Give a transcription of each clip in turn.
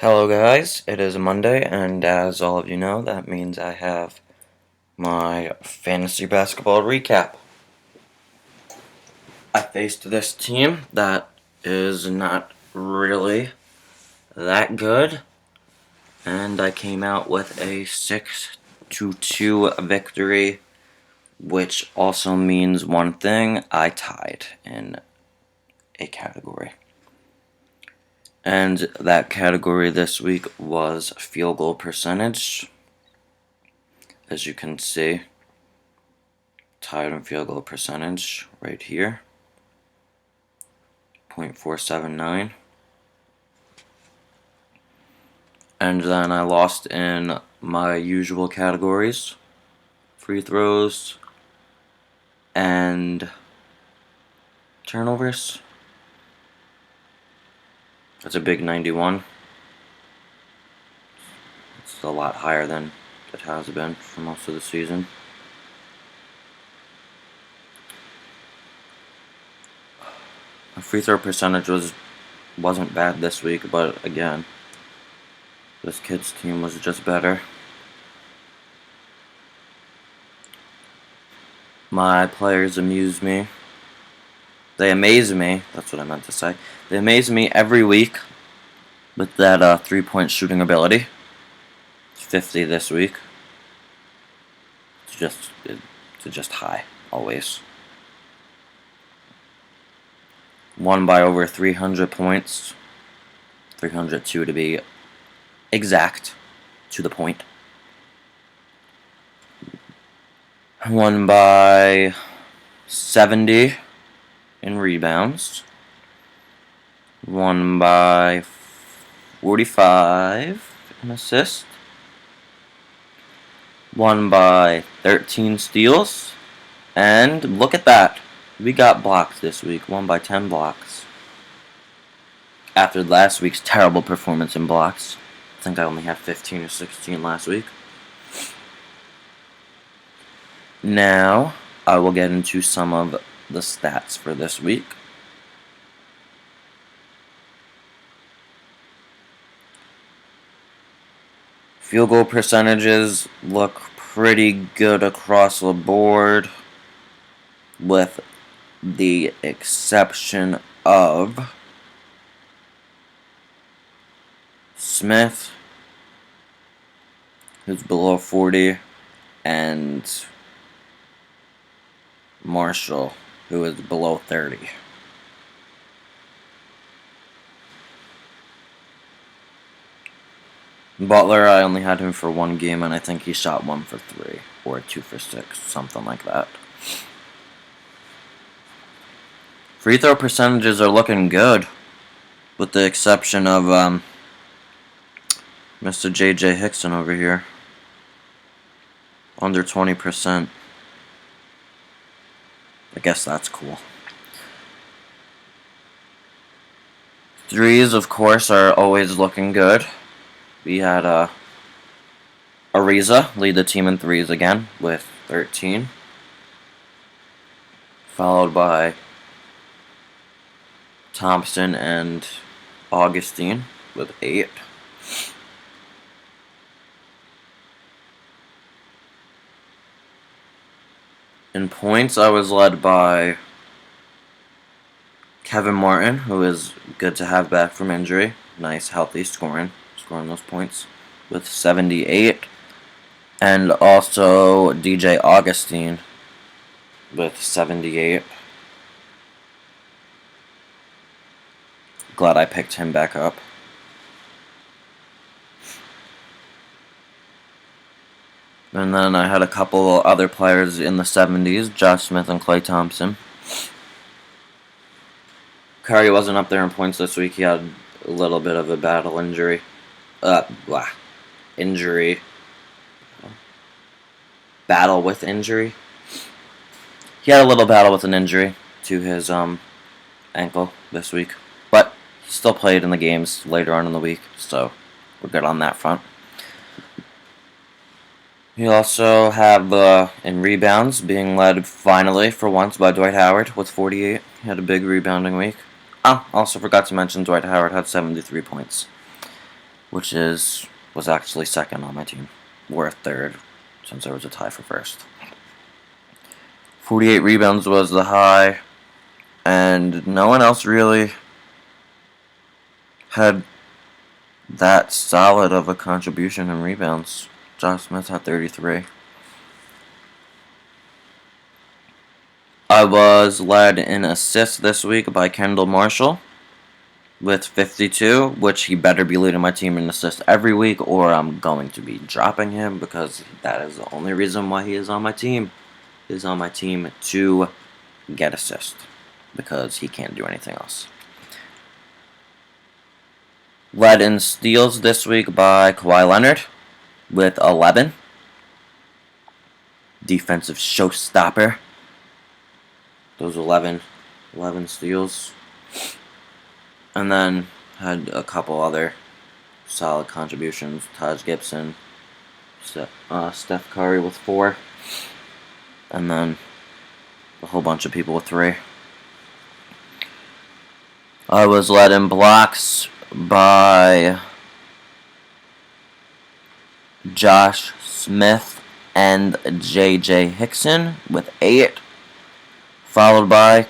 Hello guys, it is Monday, and as all of you know, that means I have my fantasy basketball recap. I faced this team that is not really that good, and I came out with a 6-2 victory, which also means one thing: I tied in a category. And that category this week was field goal percentage. As you can see, tied in field goal percentage right here, .479. And then I lost in my usual categories: free throws and turnovers. That's a big 91. It's a lot higher than it has been for most of the season. My free throw percentage wasn't bad this week, but again, this kid's team was just better. My players amuse me. They amaze me. That's what I meant to say. They amaze me every week with that three-point shooting ability. It's 50 this week. It's just high, always. Won by over 300 points. 302 to be exact, to the point. Won by 70 in rebounds. Won by 45 in assists. Won by 13 steals. And look at that. We got blocked this week. Won by 10 blocks. After last week's terrible performance in blocks. I think I only had 15 or 16 last week. Now, I will get into some of the stats for this week. Field goal percentages look pretty good across the board, with the exception of Smith, who's below 40, and Marshall, who is below 30. Butler, I only had him for one game, and I think he shot 1 for 3, or 2 for 6, something like that. Free throw percentages are looking good, with the exception of Mr. J.J. Hickson over here. Under 20%. I guess that's cool. Threes, of course, are always looking good. We had Ariza lead the team in threes again with 13. Followed by Thompson and Augustine with 8. In points, I was led by Kevin Martin, who is good to have back from injury. Nice, healthy scoring those points with 78. And also DJ Augustine with 78. Glad I picked him back up. And then I had a couple other players in the 70s, Josh Smith and Klay Thompson. Curry wasn't up there in points this week. He had a little bit of a battle injury. Injury. Battle with injury. He had a little battle with an injury to his ankle this week. But he still played in the games later on in the week, so we're good on that front. We also have in rebounds being led finally for once by Dwight Howard with 48. He had a big rebounding week. Also forgot to mention Dwight Howard had 73 points. which was actually second on my team, or third, since there was a tie for first. 48 rebounds was the high, and no one else really had that solid of a contribution in rebounds. Josh Smith had 33. I was led in assists this week by Kendall Marshall with 52, which he better be leading my team in assists every week, or I'm going to be dropping him, because that is the only reason why he is on my team. He is on my team to get assists, because he can't do anything else. Led in steals this week by Kawhi Leonard with 11. Defensive showstopper. Those 11 steals. And then had a couple other solid contributions. Taj Gibson, Steph Curry with 4. And then a whole bunch of people with 3. I was led in blocks by Josh Smith and J.J. Hickson with 8. Followed by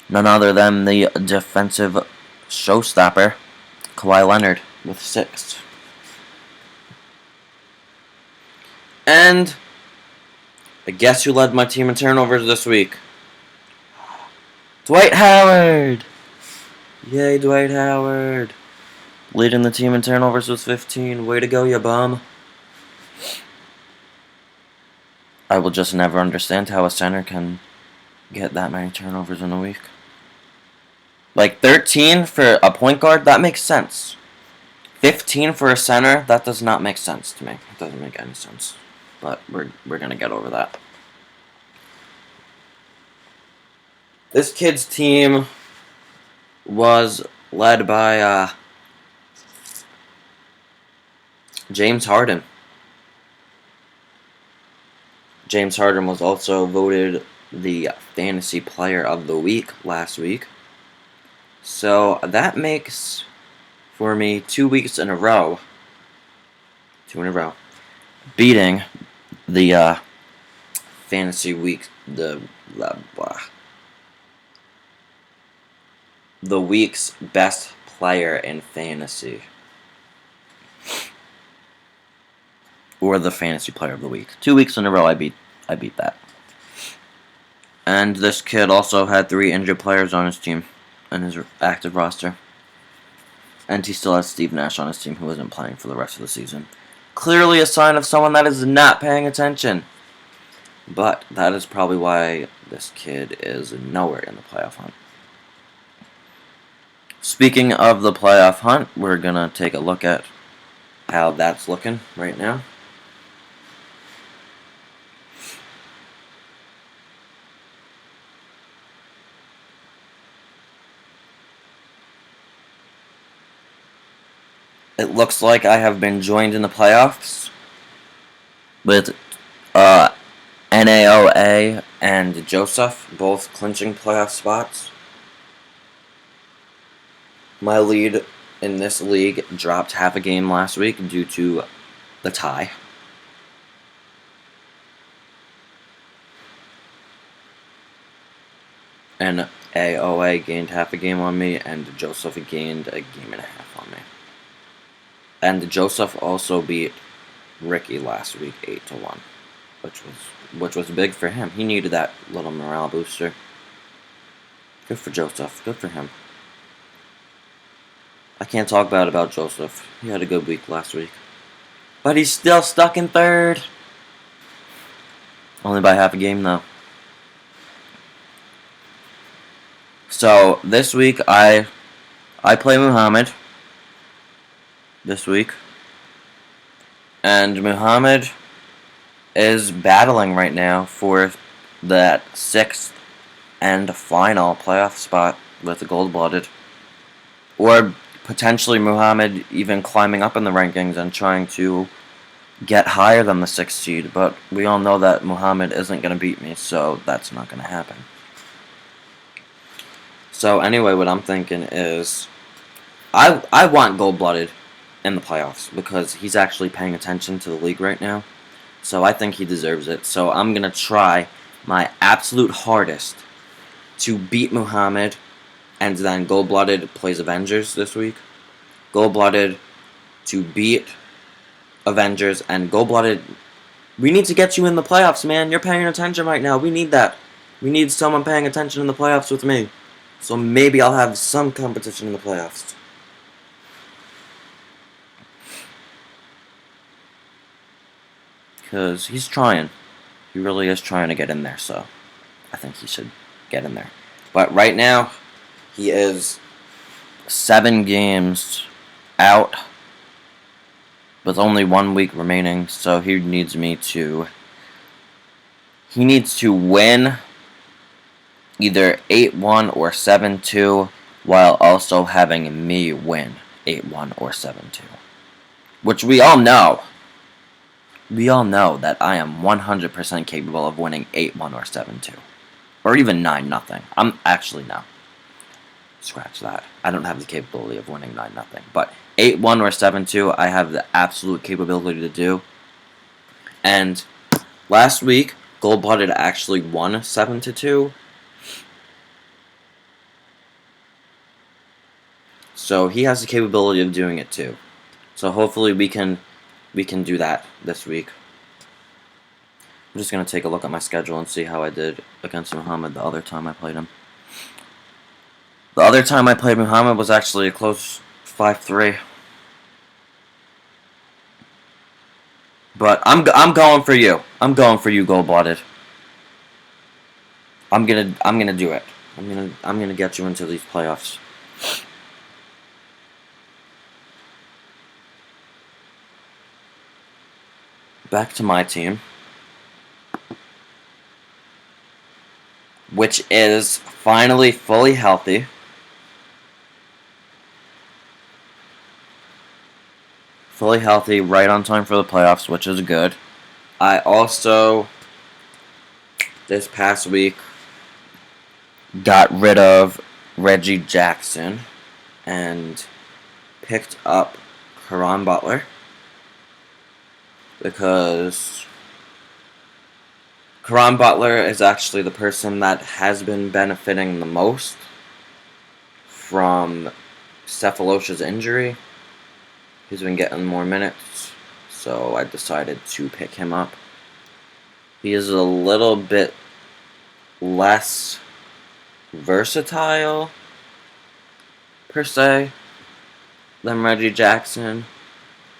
none other than the defensive showstopper, Kawhi Leonard, with 6. And guess who led my team in turnovers this week? Dwight Howard! Yay, Dwight Howard! Leading the team in turnovers with 15. Way to go, you bum. I will just never understand how a center can get that many turnovers in a week. Like 13 for a point guard, that makes sense. 15 for a center, that does not make sense to me. It doesn't make any sense. But we're gonna get over that. This kid's team was led by James Harden. James Harden was also voted the Fantasy Player of the Week last week. So that makes, for me, 2 weeks in a row, beating the Fantasy Week, the week's best player in fantasy. Or the Fantasy Player of the Week. 2 weeks in a row I beat that. And this kid also had 3 injured players on his team, in his active roster. And he still has Steve Nash on his team, who isn't playing for the rest of the season. Clearly a sign of someone that is not paying attention. But that is probably why this kid is nowhere in the playoff hunt. Speaking of the playoff hunt, we're going to take a look at how that's looking right now. It looks like I have been joined in the playoffs with NAOA and Joseph, both clinching playoff spots. My lead in this league dropped half a game last week due to the tie. And AOA gained half a game on me, and Joseph gained a game and a half on me. And Joseph also beat Ricky last week 8-1, which was big for him. He needed that little morale booster. Good for Joseph. Good for him. I can't talk bad about Joseph. He had a good week last week. But he's still stuck in third. Only by half a game, though. So, this week, I play Muhammad. This week. And Muhammad is battling right now for that 6th and final playoff spot with the gold-blooded. Or potentially Muhammad even climbing up in the rankings and trying to get higher than the 6th seed. But we all know that Muhammad isn't going to beat me, so that's not going to happen. So anyway, what I'm thinking is I want gold-blooded in the playoffs because he's actually paying attention to the league right now. So I think he deserves it. So I'm going to try my absolute hardest to beat Muhammad, and then Gold-Blooded plays Avengers this week. Gold-Blooded to beat Avengers, and Gold-Blooded, we need to get you in the playoffs, man. You're paying attention right now. We need that. We need someone paying attention in the playoffs with me. So maybe I'll have some competition in the playoffs. Because he's trying. He really is trying to get in there, so I think he should get in there. But right now, he is 7 games out with only 1 week remaining, so he needs to win either 8-1 or 7-2 while also having me win 8-1 or 7-2. Which we all know. We all know that I am 100% capable of winning 8-1 or 7-2. Or even 9-0. I'm actually, no. Scratch that. I don't have the capability of winning 9-0. But 8-1 or 7-2, I have the absolute capability to do. And last week, Gold-Blooded actually won 7-2. So he has the capability of doing it too. So hopefully we can do that this week. I'm just going to take a look at my schedule and see how I did against Muhammad the other time I played him. The other time I played Muhammad was actually a close 5-3. But I'm going for you. I'm going for you, Gold-Blooded. I'm gonna do it. I'm gonna get you into these playoffs. Back to my team, which is finally fully healthy. Fully healthy, right on time for the playoffs, which is good. I also, this past week, got rid of Reggie Jackson and picked up Caron Butler because Caron Butler is actually the person that has been benefiting the most from Cephalosha's injury. He's been getting more minutes, so I decided to pick him up. He is a little bit less versatile, per se, than Reggie Jackson,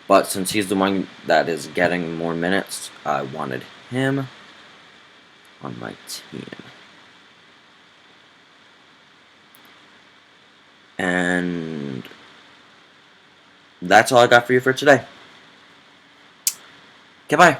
but since he's the one that is getting more minutes, I wanted him on my team. And that's all I got for you for today. Goodbye.